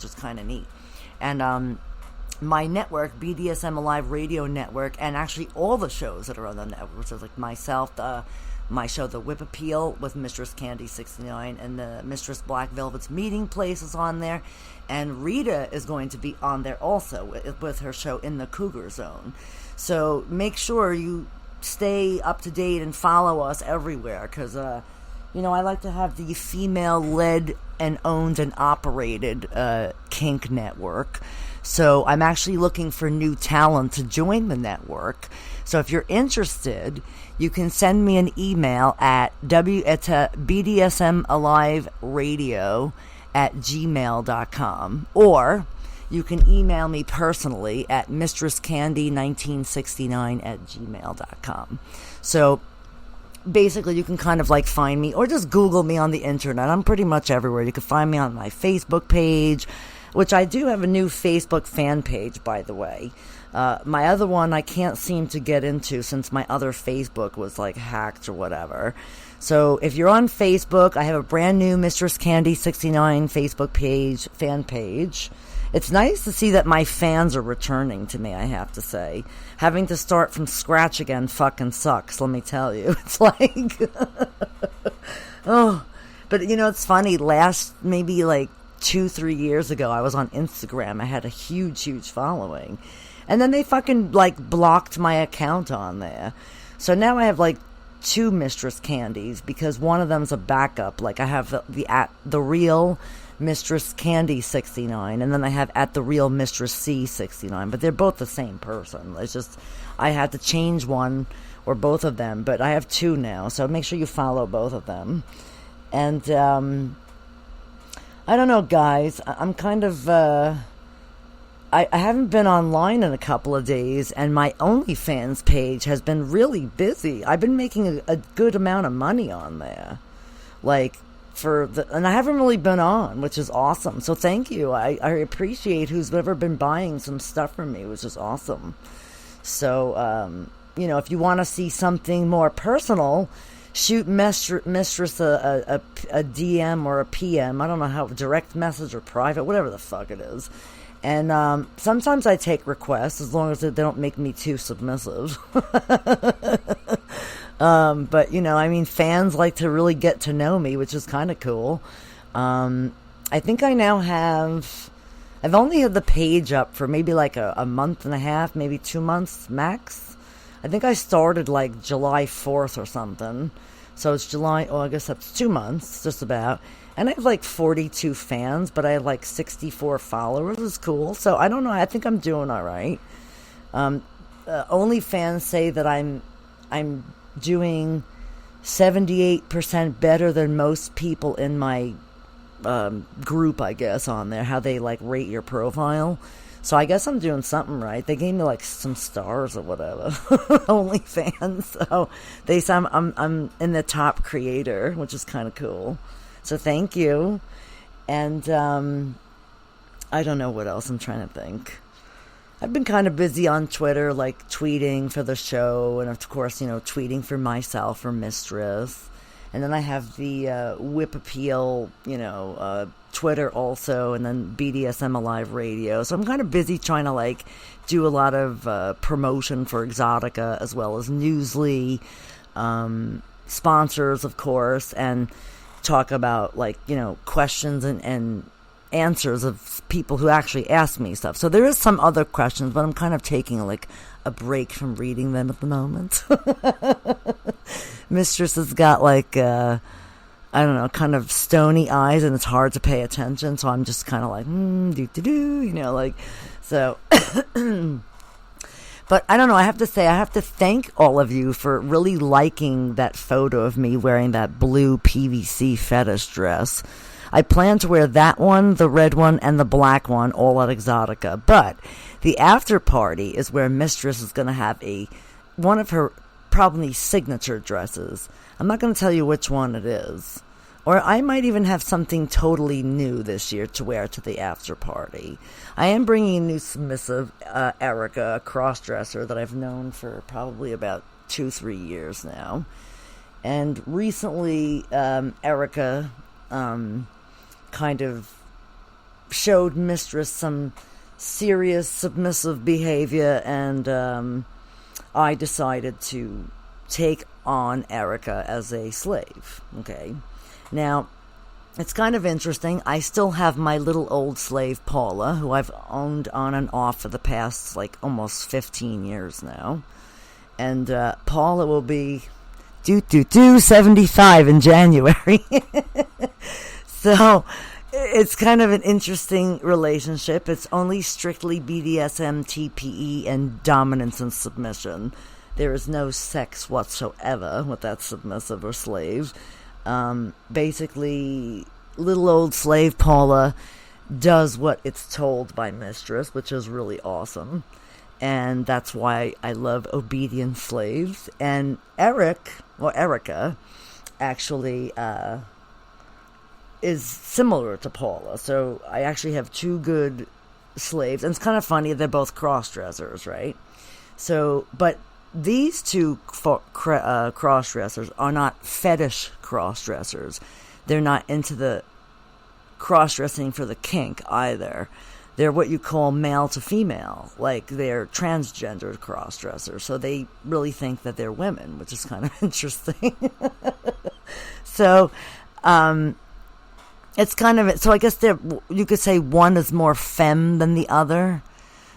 is kind of neat. And my network, BDSM Alive Radio Network, and actually all the shows that are on the network, which is like myself, my show, The Whip Appeal with Mistress Candy69, and the Mistress Black Velvet's Meeting Place is on there, and Rita is going to be on there also with her show In the Cougar Zone. So make sure you stay up to date and follow us everywhere, because I like to have the female-led and owned and operated kink network. So I'm actually looking for new talent to join the network. So if you're interested, you can send me an email at bdsmaliveradio@gmail.com, or you can email me personally at mistresscandy1969@gmail.com. So basically, you can kind of like find me, or just Google me on the internet. I'm pretty much everywhere. You can find me on my Facebook page, which I do have a new Facebook fan page, by the way. My other one I can't seem to get into since my other Facebook was like hacked or whatever. So if you're on Facebook, I have a brand new Mistress Candy69 Facebook page, fan page. It's nice to see that my fans are returning to me, I have to say. Having to start from scratch again fucking sucks, let me tell you. It's like, oh, but it's funny, last maybe like 2-3 years ago, I was on Instagram. I had a huge following. And then they fucking like blocked my account on there. So now I have like 2 Mistress Candies, because one of them's a backup. Like I have the real Mistress Candy69, and then I have at the real Mistress C69, but they're both the same person. It's just I had to change one or both of them, but I have 2 now, so make sure you follow both of them. And I don't know, guys, I'm kind of I haven't been online in a couple of days, and my OnlyFans page has been really busy. I've been making a good amount of money on there, like and I haven't really been on, which is awesome. So thank you. I appreciate who's ever been buying some stuff from me, which is awesome. So if you want to see something more personal, shoot Mistress a DM or a PM. I don't know how, direct message or private, whatever the fuck it is. And sometimes I take requests, as long as they don't make me too submissive. But, fans like to really get to know me, which is kind of cool. I think I now I've only had the page up for maybe like a month and a half, maybe 2 months max. I think I started like July 4th or something. So it's July, August, that's 2 months, just about. And I have like 42 fans, but I have like 64 followers. It's cool. So I don't know. I think I'm doing all right. Only fans say that I'm doing 78% better than most people in my group, I guess, on there. How they like rate your profile. So I guess I'm doing something right. They gave me like some stars or whatever. Only fans. So they say I'm in the top creator, which is kind of cool. So thank you. And I don't know what else I'm trying to think. I've been kind of busy on Twitter, like tweeting for the show, and of course, tweeting for myself or Mistress. And then I have the Whip Appeal, Twitter also, and then BDSM Alive Radio. So I'm kind of busy trying to like do a lot of promotion for Exxxotica, as well as Newsly, sponsors, of course, and talk about like questions and answers of people who actually ask me stuff. So there is some other questions, but I'm kind of taking like a break from reading them at the moment. Mistress has got like I don't know, kind of stony eyes, and it's hard to pay attention, so I'm just kind of like like so. But I don't know, I have to say, I have to thank all of you for really liking that photo of me wearing that blue PVC fetish dress. I plan to wear that one, the red one, and the black one all at Exxxotica. But the after party is where Mistress is going to have one of her probably signature dresses. I'm not going to tell you which one it is. Or I might even have something totally new this year to wear to the after party. I am bringing a new submissive, Erica, a cross-dresser that I've known for probably about 2-3 years now. And recently, Erica kind of showed Mistress some serious submissive behavior, and I decided to take on Erica as a slave. Okay. Now, it's kind of interesting. I still have my little old slave, Paula, who I've owned on and off for the past, like, almost 15 years now. And Paula will be 75 in January. So it's kind of an interesting relationship. It's only strictly BDSM, TPE, and dominance and submission. There is no sex whatsoever with that submissive or slave. Basically, little old slave Paula does what it's told by Mistress, which is really awesome. And that's why I love obedient slaves. And Erica, actually is similar to Paula. So I actually have two good slaves. And it's kind of funny, they're both cross-dressers, right? So, but these two cross-dressers are not fetish cross-dressers. They're not into the cross-dressing for the kink either. They're what you call male to female, like they're transgender cross-dressers. So they really think that they're women, which is kind of interesting. So, it's kind of, so I guess you could say one is more femme than the other.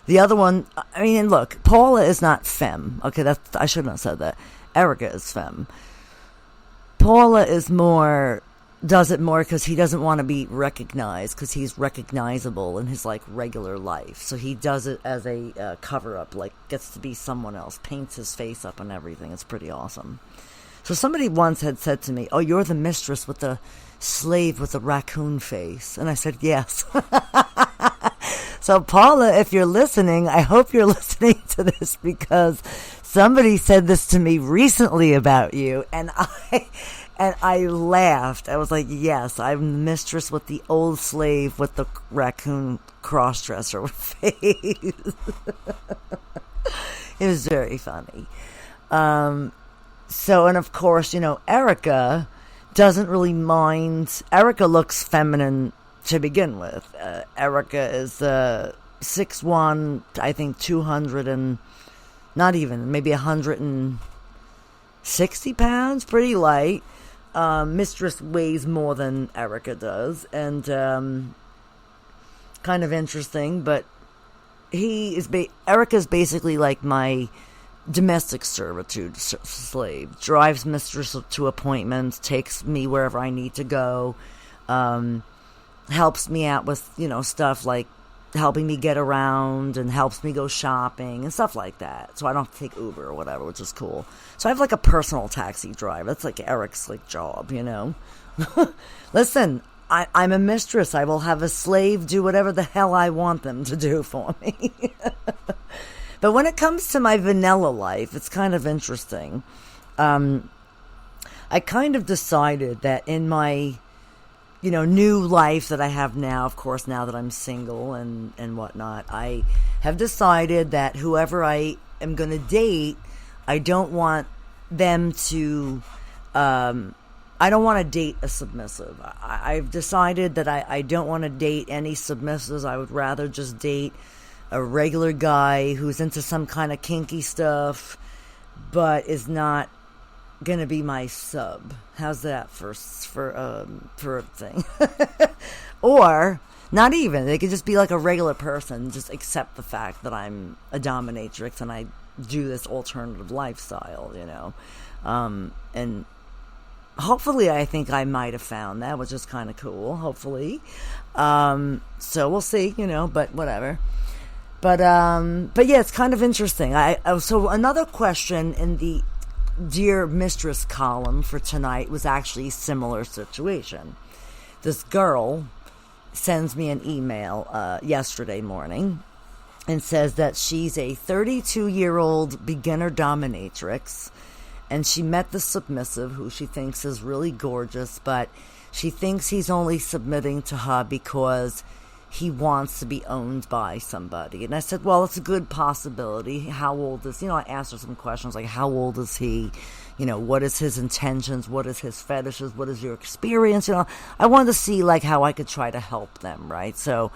The other one, I mean, look, Paula is not femme. Okay, I shouldn't have said that. Erica is femme. Paula is does it more because he doesn't want to be recognized, because he's recognizable in his, like, regular life. So he does it as a cover-up, like, gets to be someone else, paints his face up and everything. It's pretty awesome. So somebody once had said to me, "Oh, you're the mistress with the slave with the raccoon face." And I said, yes. So Paula, if you're listening, I hope you're listening to this, because somebody said this to me recently about you, and I laughed. I was like, yes, I'm the mistress with the old slave with the raccoon cross-dresser face. It was very funny. So, and of course, Erica doesn't really mind. Erica looks feminine to begin with. Erica is 6'1", I think 200 and not even, maybe 160 pounds, pretty light. Mistress weighs more than Erica does, and kind of interesting, but Erica's basically like my domestic servitude slave. Drives Mistress to appointments, takes me wherever I need to go, helps me out with, stuff like helping me get around, and helps me go shopping and stuff like that. So I don't have to take Uber or whatever, which is cool. So I have like a personal taxi driver. That's like Eric's like job, Listen, I'm a mistress. I will have a slave do whatever the hell I want them to do for me. But when it comes to my vanilla life, it's kind of interesting. I kind of decided that in my new life that I have now, of course, now that I'm single and whatnot, I have decided that whoever I am going to date, I don't want them to, I don't want to date a submissive. I've decided that I don't want to date any submissives. I would rather just date a regular guy who's into some kind of kinky stuff, but is not gonna be my sub. How's that for a thing? Or not even. They could just be like a regular person, just accept the fact that I'm a dominatrix and I do this alternative lifestyle, and hopefully I think I might have found that, which is kind of cool, hopefully. So we'll see, but whatever. But yeah, it's kind of interesting. So another question in the Dear Mistress column for tonight was actually a similar situation. This girl sends me an email yesterday morning and says that she's a 32-year-old beginner dominatrix, and she met the submissive who she thinks is really gorgeous, but she thinks he's only submitting to her because he wants to be owned by somebody. And I said, well, it's a good possibility. How old is, I asked her some questions like, how old is he? What is his intentions? What is his fetishes? What is your experience? I wanted to see like how I could try to help them, right? So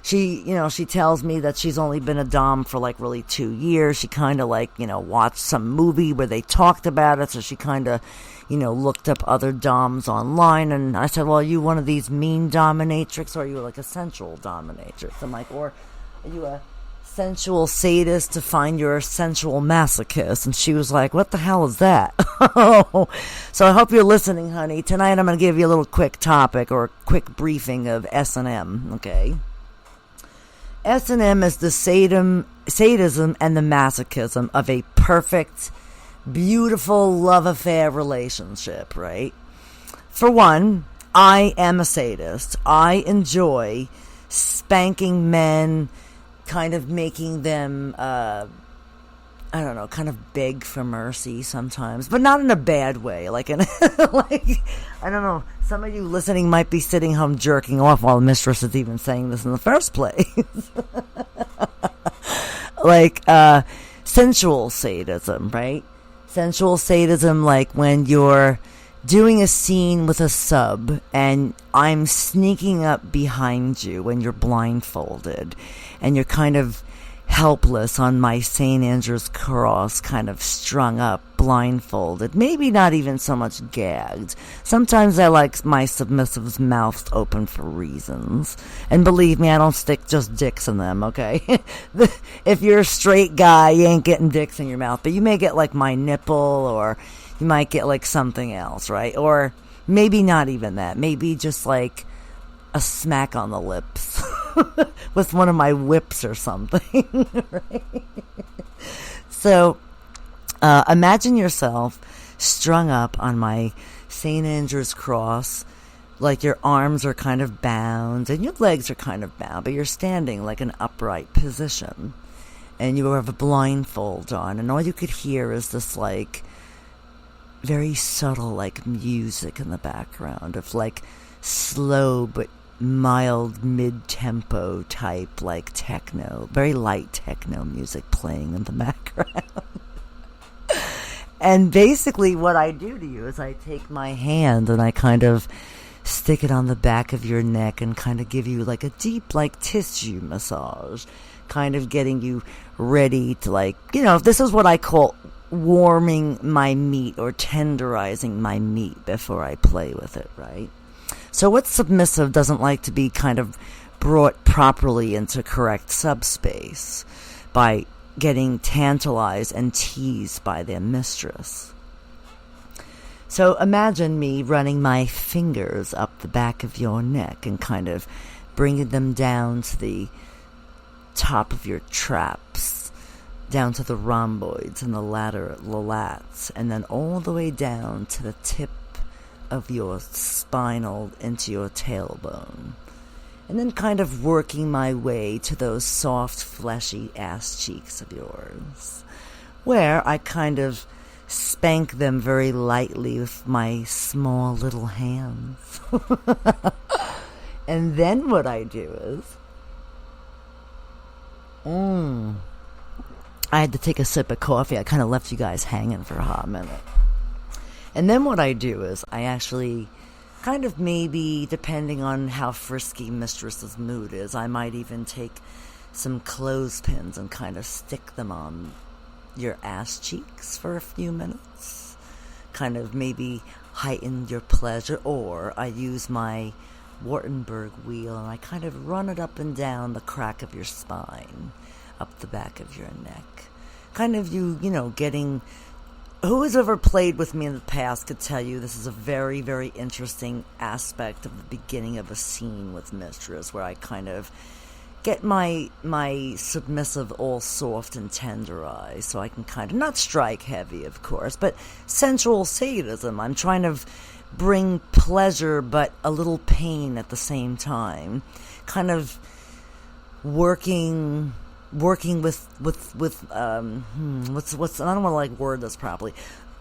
she tells me that she's only been a dom for like really 2 years. She kind of like, watched some movie where they talked about it. So she kind of, looked up other doms online. And I said, well, are you one of these mean dominatrix, or are you like a sensual dominatrix? I'm like, or are you a sensual sadist to find your sensual masochist? And she was like, what the hell is that? So I hope you're listening, honey. Tonight I'm going to give you a little quick topic or a quick briefing of S&M, okay? S&M is the sadism and the masochism of a perfect, beautiful love affair relationship, right? For one, I am a sadist. I enjoy spanking men, kind of making them, kind of beg for mercy sometimes, but not in a bad way. Like, I don't know, some of you listening might be sitting home jerking off while the mistress is even saying this in the first place. Like, sensual sadism, right? Sensual sadism, like when you're doing a scene with a sub and I'm sneaking up behind you when you're blindfolded and you're kind of helpless on my St. Andrew's cross, kind of strung up, blindfolded, maybe not even so much gagged. Sometimes I like my submissive's mouth open for reasons. And believe me, I don't stick just dicks in them, okay? If you're a straight guy, you ain't getting dicks in your mouth, but you may get like my nipple, or you might get like something else, right? Or maybe not even that. Maybe just like a smack on the lips with one of my whips or something, right? So imagine yourself strung up on my St. Andrew's cross, like your arms are kind of bound and your legs are kind of bound, but you're standing like an upright position and you have a blindfold on, and all you could hear is this like very subtle like music in the background of like slow but mild mid-tempo type like techno, very light techno music playing in the background. And basically what I do to you is I take my hand and I kind of stick it on the back of your neck and kind of give you like a deep like tissue massage, kind of getting you ready to like, this is what I call warming my meat or tenderizing my meat before I play with it, right? So what submissive doesn't like to be kind of brought properly into correct subspace by getting tantalized and teased by their mistress? So imagine me running my fingers up the back of your neck and kind of bringing them down to the top of your traps, down to the rhomboids and the lats, and then all the way down to the tip of your spinal into your tailbone, and then kind of working my way to those soft, fleshy ass cheeks of yours, where I kind of spank them very lightly with my small little hands. And then what I do is, I had to take a sip of coffee. I kind of left you guys hanging for a hot minute. And then what I do is I actually kind of, maybe depending on how frisky mistress's mood is, I might even take some clothespins and kind of stick them on your ass cheeks for a few minutes, kind of maybe heighten your pleasure. Or I use my Wartenberg wheel and I kind of run it up and down the crack of your spine, up the back of your neck, kind of getting. Who has ever played with me in the past could tell you this is a very, very interesting aspect of the beginning of a scene with mistress, where I kind of get my submissive all soft and tenderized, so I can kind of not strike heavy, of course, but sensual sadism. I'm trying to bring pleasure but a little pain at the same time, kind of working with what's I don't want to like word this properly,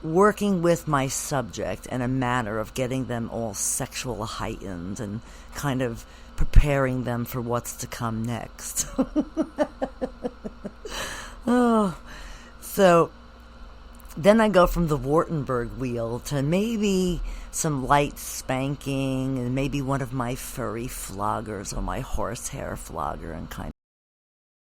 working with my subject in a manner of getting them all sexual heightened and kind of preparing them for what's to come next. Oh, so then I go from the Wartenberg wheel to maybe some light spanking and maybe one of my furry floggers or my horsehair flogger and kind